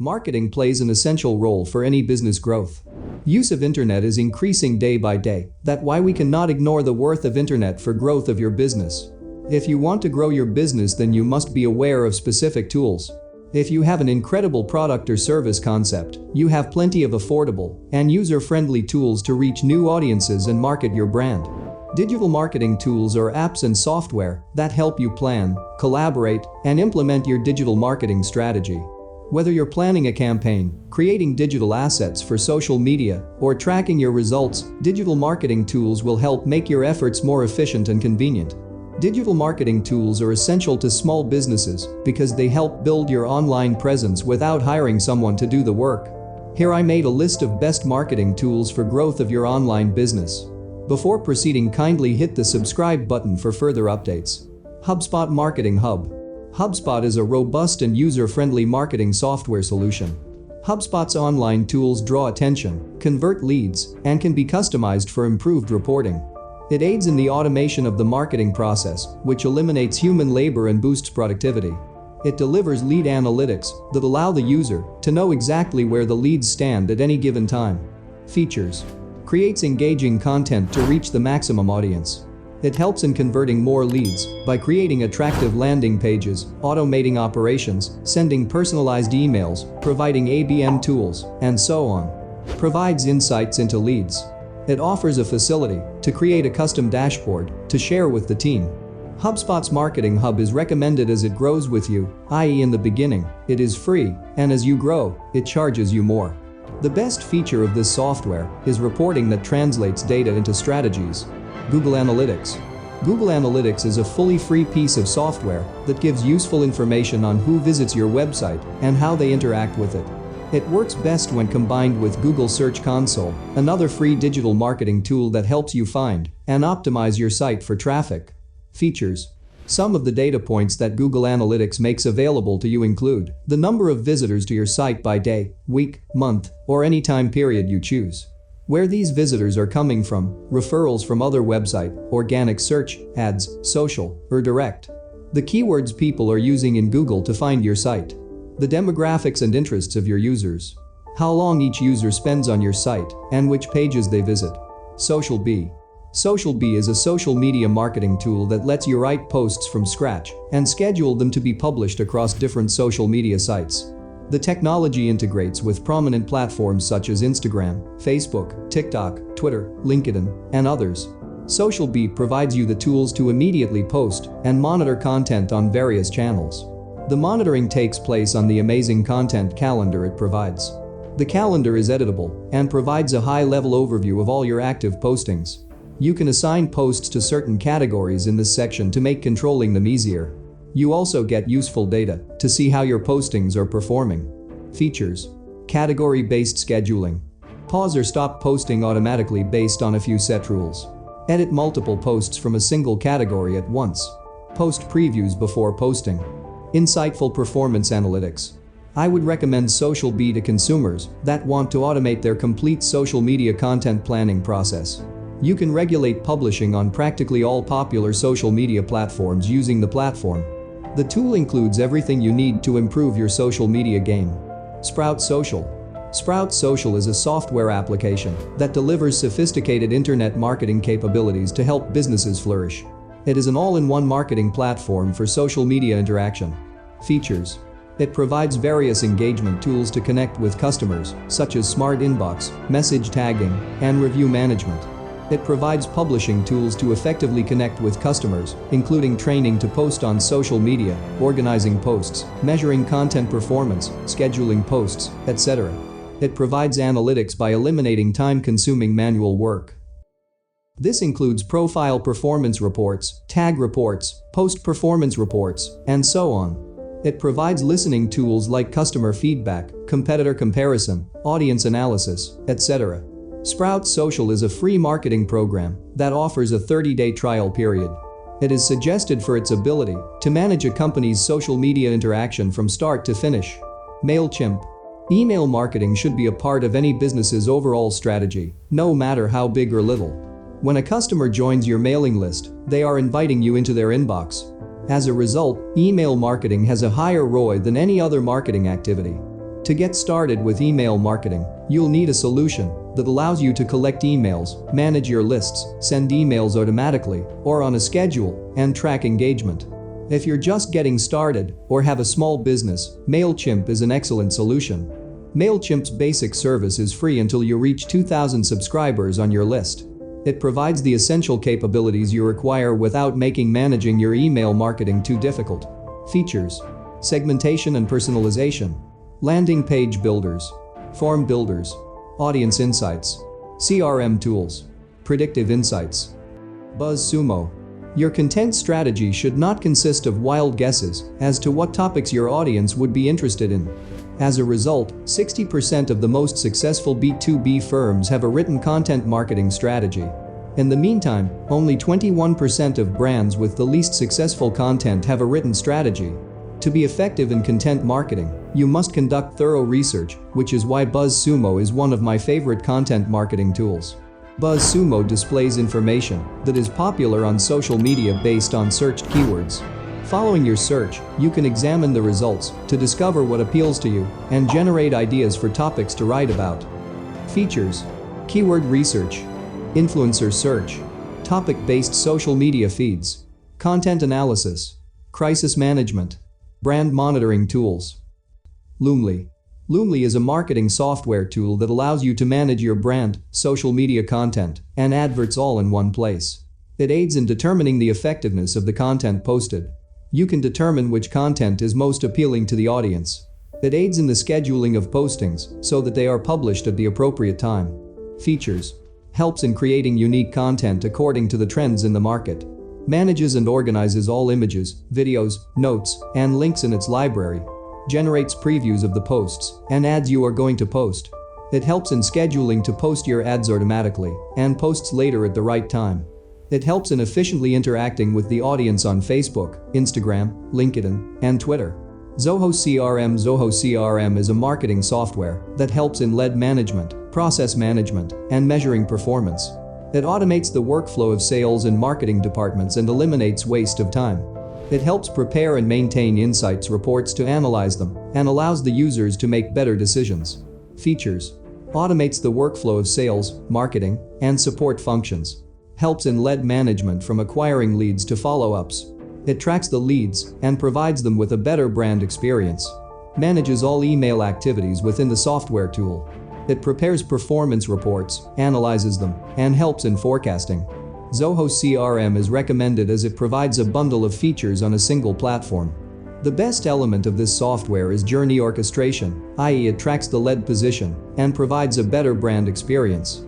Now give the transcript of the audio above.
Marketing plays an essential role for any business growth. Use of internet is increasing day by day. That's why we cannot ignore the worth of internet for growth of your business. If you want to grow your business, then you must be aware of specific tools. If you have an incredible product or service concept, you have plenty of affordable and user-friendly tools to reach new audiences and market your brand. Digital marketing tools are apps and software that help you plan, collaborate, and implement your digital marketing strategy. Whether you're planning a campaign, creating digital assets for social media, or tracking your results, digital marketing tools will help make your efforts more efficient and convenient. Digital marketing tools are essential to small businesses because they help build your online presence without hiring someone to do the work. Here I made a list of best marketing tools for growth of your online business. Before proceeding, kindly hit the subscribe button for further updates. HubSpot Marketing Hub. HubSpot is a robust and user-friendly marketing software solution. HubSpot's online tools draw attention, convert leads, and can be customized for improved reporting. It aids in the automation of the marketing process, which eliminates human labor and boosts productivity. It delivers lead analytics that allow the user to know exactly where the leads stand at any given time. Features: creates engaging content to reach the maximum audience. It helps in converting more leads by creating attractive landing pages, automating operations, sending personalized emails, providing ABM tools, and so on. Provides insights into leads. It offers a facility to create a custom dashboard to share with the team. HubSpot's Marketing Hub is recommended as it grows with you, i.e. in the beginning, it is free, and as you grow, it charges you more. The best feature of this software is reporting that translates data into strategies. Google Analytics. Google Analytics is a fully free piece of software that gives useful information on who visits your website and how they interact with it. It works best when combined with Google Search Console, another free digital marketing tool that helps you find and optimize your site for traffic. Features. Some of the data points that Google Analytics makes available to you include the number of visitors to your site by day, week, month, or any time period you choose. Where these visitors are coming from, referrals from other website, organic search, ads, social, or direct. The keywords people are using in Google to find your site. The demographics and interests of your users. How long each user spends on your site, and which pages they visit. Social Bee. Social Bee is a social media marketing tool that lets you write posts from scratch and schedule them to be published across different social media sites. The technology integrates with prominent platforms such as Instagram, Facebook, TikTok, Twitter, LinkedIn, and others. Social Bee provides you the tools to immediately post and monitor content on various channels. The monitoring takes place on the amazing content calendar it provides. The calendar is editable and provides a high-level overview of all your active postings. You can assign posts to certain categories in this section to make controlling them easier. You also get useful data to see how your postings are performing. Features: category-based scheduling. Pause or stop posting automatically based on a few set rules. Edit multiple posts from a single category at once. Post previews before posting. Insightful performance analytics. I would recommend Social Bee to consumers that want to automate their complete social media content planning process. You can regulate publishing on practically all popular social media platforms using the platform. The tool includes everything you need to improve your social media game. Sprout Social. Sprout Social is a software application that delivers sophisticated internet marketing capabilities to help businesses flourish. It is an all-in-one marketing platform for social media interaction. Features: it provides various engagement tools to connect with customers, such as smart inbox, message tagging, and review management. It provides publishing tools to effectively connect with customers, including training to post on social media, organizing posts, measuring content performance, scheduling posts, etc. It provides analytics by eliminating time-consuming manual work. This includes profile performance reports, tag reports, post-performance reports, and so on. It provides listening tools like customer feedback, competitor comparison, audience analysis, etc. Sprout Social is a free marketing program that offers a 30-day trial period. It is suggested for its ability to manage a company's social media interaction from start to finish. MailChimp. Email marketing should be a part of any business's overall strategy, no matter how big or little. When a customer joins your mailing list, they are inviting you into their inbox. As a result, email marketing has a higher ROI than any other marketing activity. To get started with email marketing, you'll need a solution that allows you to collect emails, manage your lists, send emails automatically or on a schedule, and track engagement. If you're just getting started or have a small business, MailChimp is an excellent solution. MailChimp's basic service is free until you reach 2,000 subscribers on your list. It provides the essential capabilities you require without making managing your email marketing too difficult. Features: segmentation and personalization, landing page builders, form builders, audience insights, CRM tools, predictive insights. BuzzSumo. Your content strategy should not consist of wild guesses as to what topics your audience would be interested in. As a result, 60% of the most successful B2B firms have a written content marketing strategy. In the meantime, only 21% of brands with the least successful content have a written strategy. To be effective in content marketing, you must conduct thorough research, which is why BuzzSumo is one of my favorite content marketing tools. BuzzSumo displays information that is popular on social media based on searched keywords. Following your search, you can examine the results to discover what appeals to you and generate ideas for topics to write about. Features: keyword research, influencer search, topic-based social media feeds, content analysis, crisis management, brand monitoring tools. Loomly. Loomly is a marketing software tool that allows you to manage your brand, social media content, and adverts all in one place. It aids in determining the effectiveness of the content posted. You can determine which content is most appealing to the audience. It aids in the scheduling of postings so that they are published at the appropriate time. Features: helps in creating unique content according to the trends in the market. Manages and organizes all images, videos, notes, and links in its library. Generates previews of the posts and ads you are going to post. It helps in scheduling to post your ads automatically and posts later at the right time. It helps in efficiently interacting with the audience on Facebook, Instagram, LinkedIn, and Twitter. Zoho CRM. Zoho CRM is a marketing software that helps in lead management, process management, and measuring performance. It automates the workflow of sales and marketing departments and eliminates waste of time. It helps prepare and maintain insights reports to analyze them and allows the users to make better decisions. Features: automates the workflow of sales, marketing, and support functions. Helps in lead management from acquiring leads to follow-ups. It tracks the leads and provides them with a better brand experience. Manages all email activities within the software tool. It prepares performance reports, analyzes them, and helps in forecasting. Zoho CRM is recommended as it provides a bundle of features on a single platform. The best element of this software is journey orchestration, i.e. it tracks the lead position and provides a better brand experience.